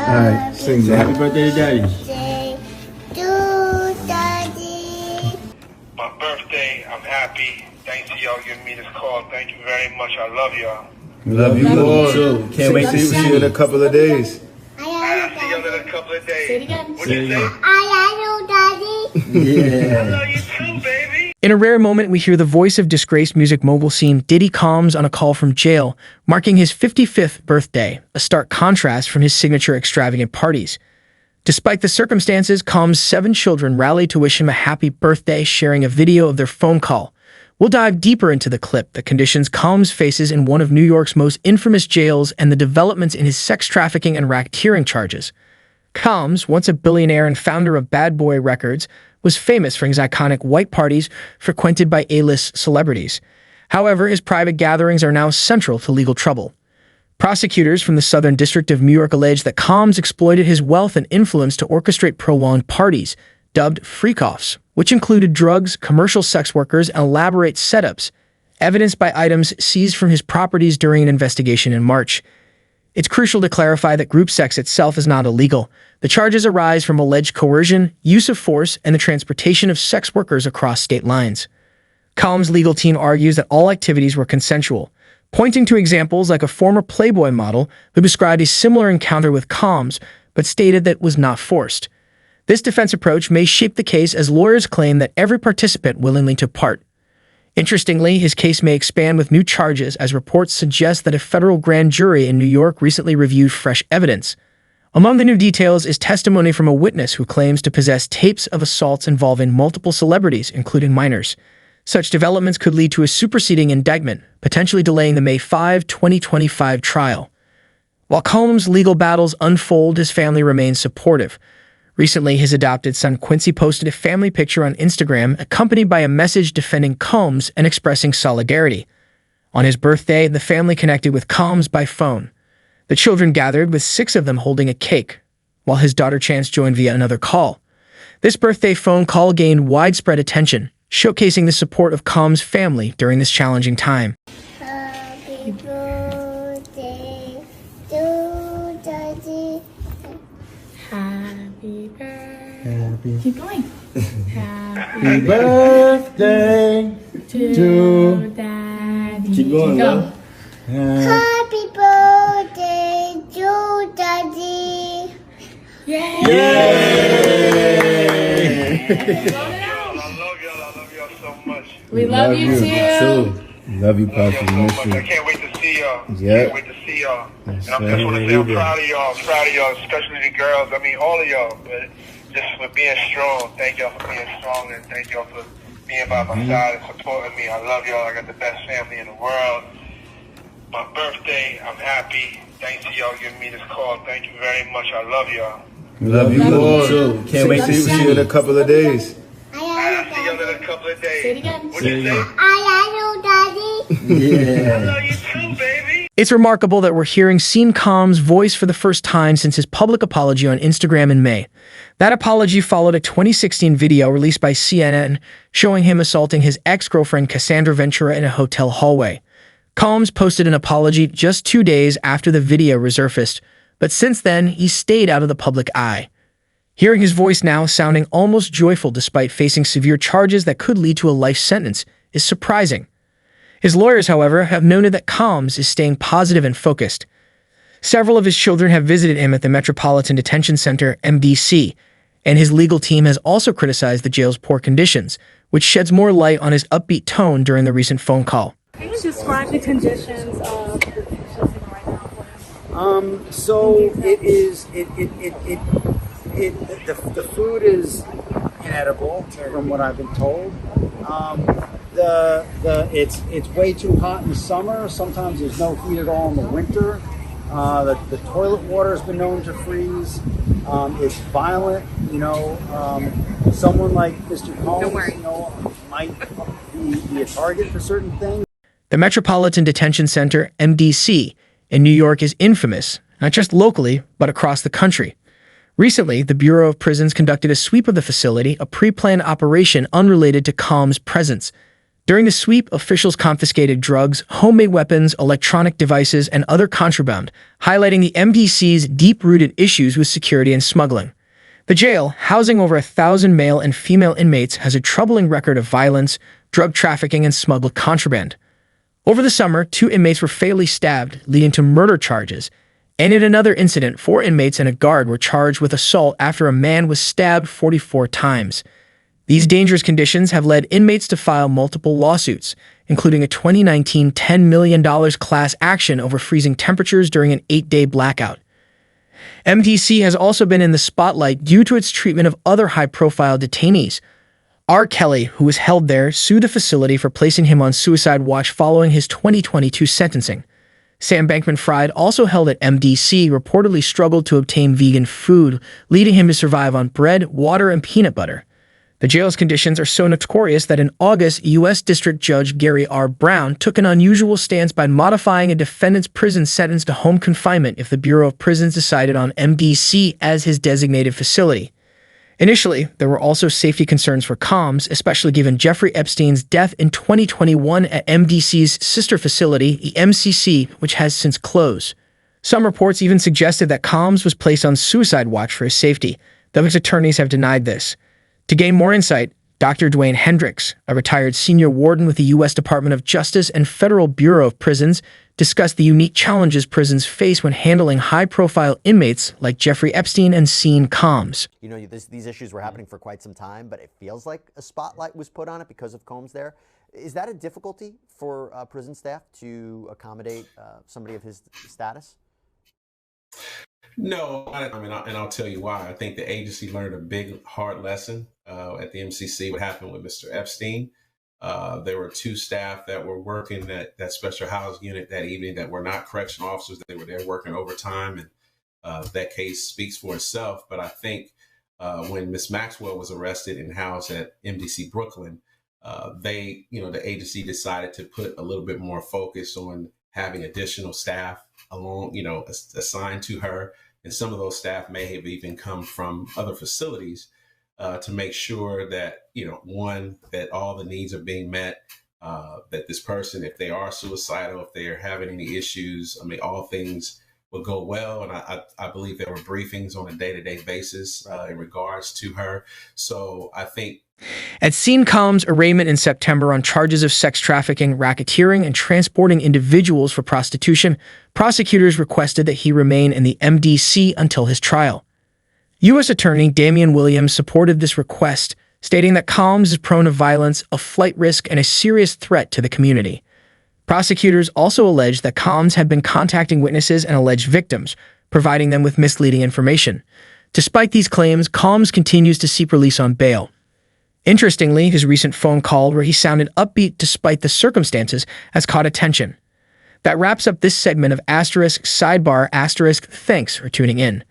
Alright, sing Say that. happy birthday to Daddy. My birthday, I'm happy. Thanks to y'all giving me this call. Thank you very much. I love y'all. Love you more. Too. Can't wait to See you in a couple of days. I'll see y'all in a couple of days. Say it again. What you say? I love you, Daddy. I Yeah. love you too, baby. In a rare moment, we hear the voice of disgraced music mogul scene Diddy calms on a call from jail, marking his 55th birthday, a stark contrast from his signature extravagant parties. Despite the circumstances, Combs' 7 children rallied to wish him a happy birthday, sharing a video of their phone call. We'll dive deeper into the clip, the conditions Combs faces in one of New York's most infamous jails, and the developments in his sex trafficking and racketeering charges. Combs, once a billionaire and founder of Bad Boy Records, was famous for his iconic white parties frequented by A-list celebrities. However, his private gatherings are now central to legal trouble. Prosecutors from the Southern District of New York allege that Combs exploited his wealth and influence to orchestrate prolonged parties, dubbed freak-offs, which included drugs, commercial sex workers, and elaborate setups, evidenced by items seized from his properties during an investigation in March. It's crucial to clarify that group sex itself is not illegal. The charges arise from alleged coercion, use of force, and the transportation of sex workers across state lines. Combs' legal team argues that all activities were consensual, pointing to examples like a former Playboy model who described a similar encounter with Combs, but stated that it was not forced. This defense approach may shape the case as lawyers claim that every participant willingly took part. Interestingly, his case may expand with new charges as reports suggest that a federal grand jury in New York recently reviewed fresh evidence. Among the new details is testimony from a witness who claims to possess tapes of assaults involving multiple celebrities, including minors. Such developments could lead to a superseding indictment, potentially delaying the May 5, 2025 trial. While Combs' legal battles unfold, his family remains supportive. Recently, his adopted son Quincy posted a family picture on Instagram accompanied by a message defending Combs and expressing solidarity. On his birthday, the family connected with Combs by phone. The children gathered, with 6 of them holding a cake, while his daughter Chance joined via another call. This birthday phone call gained widespread attention, showcasing the support of Combs' family during this challenging time. Happy birthday to Daddy. Happy birthday. Keep going. Happy birthday to Daddy. Keep going, Go. Happy Happy birthday to Daddy. Yay! I love y'all so much. We love you too. Love you, Pops. Love We y'all miss so much. I you. can't wait to see y'all. Yeah. Can't wait to see y'all. Yes, And I sir. just want to say I'm proud of y'all. I'm proud of y'all, especially the girls. I mean, all of y'all. But just for being strong. Thank y'all for being strong, and thank y'all for being by my side and supporting me. I love y'all. I got the best family in the world. My birthday, I'm happy. Thanks to y'all giving me this call. Thank you very much. I love y'all. Love you more. Too. Can't wait to See you in a couple of days. I'll see y'all in a couple of days. Say it again. What you say? I love you, Daddy. Yeah. I love you too, baby. It's remarkable that we're hearing Sean Combs' voice for the first time since his public apology on Instagram in May. That apology followed a 2016 video released by CNN showing him assaulting his ex-girlfriend Cassandra Ventura in a hotel hallway. Combs posted an apology just 2 days after the video resurfaced, but since then, he stayed out of the public eye. Hearing his voice now sounding almost joyful despite facing severe charges that could lead to a life sentence is surprising. His lawyers, however, have noted that Combs is staying positive and focused. Several of his children have visited him at the Metropolitan Detention Center, MDC, and his legal team has also criticized the jail's poor conditions, which sheds more light on his upbeat tone during the recent phone call. Can you describe the conditions of the detention right now, please? So it is. The food is inedible, from what I've been told. It's way too hot in the summer. Sometimes there's no heat at all in the winter. The toilet water has been known to freeze. It's violent. Someone like Mr. Combs, might be a target for certain things. The Metropolitan Detention Center, MDC, in New York is infamous, not just locally, but across the country. Recently, the Bureau of Prisons conducted a sweep of the facility, a pre-planned operation unrelated to Combs' presence. During the sweep, officials confiscated drugs, homemade weapons, electronic devices, and other contraband, highlighting the MDC's deep-rooted issues with security and smuggling. The jail, housing over 1,000 male and female inmates, has a troubling record of violence, drug trafficking, and smuggled contraband. Over the summer, 2 inmates were fatally stabbed, leading to murder charges. And in another incident, 4 inmates and a guard were charged with assault after a man was stabbed 44 times. These dangerous conditions have led inmates to file multiple lawsuits, including a 2019 $10 million class action over freezing temperatures during an 8-day blackout. MDC has also been in the spotlight due to its treatment of other high-profile detainees. R. Kelly, who was held there, sued the facility for placing him on suicide watch following his 2022 sentencing. Sam Bankman-Fried, also held at MDC, reportedly struggled to obtain vegan food, leading him to survive on bread, water, and peanut butter. The jail's conditions are so notorious that in August, U.S. District Judge Gary R. Brown took an unusual stance by modifying a defendant's prison sentence to home confinement if the Bureau of Prisons decided on MDC as his designated facility. Initially, there were also safety concerns for COMS, especially given Jeffrey Epstein's death in 2021 at MDC's sister facility, the MCC, which has since closed. Some reports even suggested that COMS was placed on suicide watch for his safety, though his attorneys have denied this. To gain more insight, Dr. Dwayne Hendricks, a retired senior warden with the U.S. Department of Justice and Federal Bureau of Prisons, discussed the unique challenges prisons face when handling high-profile inmates like Jeffrey Epstein and Sean Combs. You know, these issues were happening for quite some time, but it feels like a spotlight was put on it because of Combs there. Is that a difficulty for prison staff to accommodate somebody of his status? No, and I'll tell you why. I think the agency learned a big, hard lesson at the MCC. What happened with Mr. Epstein? There were 2 staff that were working that special housing unit that evening that were not correctional officers. They were there working overtime, and that case speaks for itself. But I think when Miss Maxwell was arrested and housed at MDC Brooklyn, the agency decided to put a little bit more focus on having additional staff assigned to her. And some of those staff may have even come from other facilities to make sure that, one, that all the needs are being met, that this person, if they are suicidal, if they are having any issues, all things will go well. And I believe there were briefings on a day-to-day basis in regards to her. So I think at Sean Combs' arraignment in September on charges of sex trafficking, racketeering, and transporting individuals for prostitution, prosecutors requested that he remain in the MDC until his trial. U.S. Attorney Damian Williams supported this request, stating that Combs is prone to violence, a flight risk, and a serious threat to the community. Prosecutors also alleged that Combs had been contacting witnesses and alleged victims, providing them with misleading information. Despite these claims, Combs continues to seek release on bail. Interestingly, his recent phone call, where he sounded upbeat despite the circumstances, has caught attention. That wraps up this segment of Asterisk Sidebar Asterisk. Thanks for tuning in.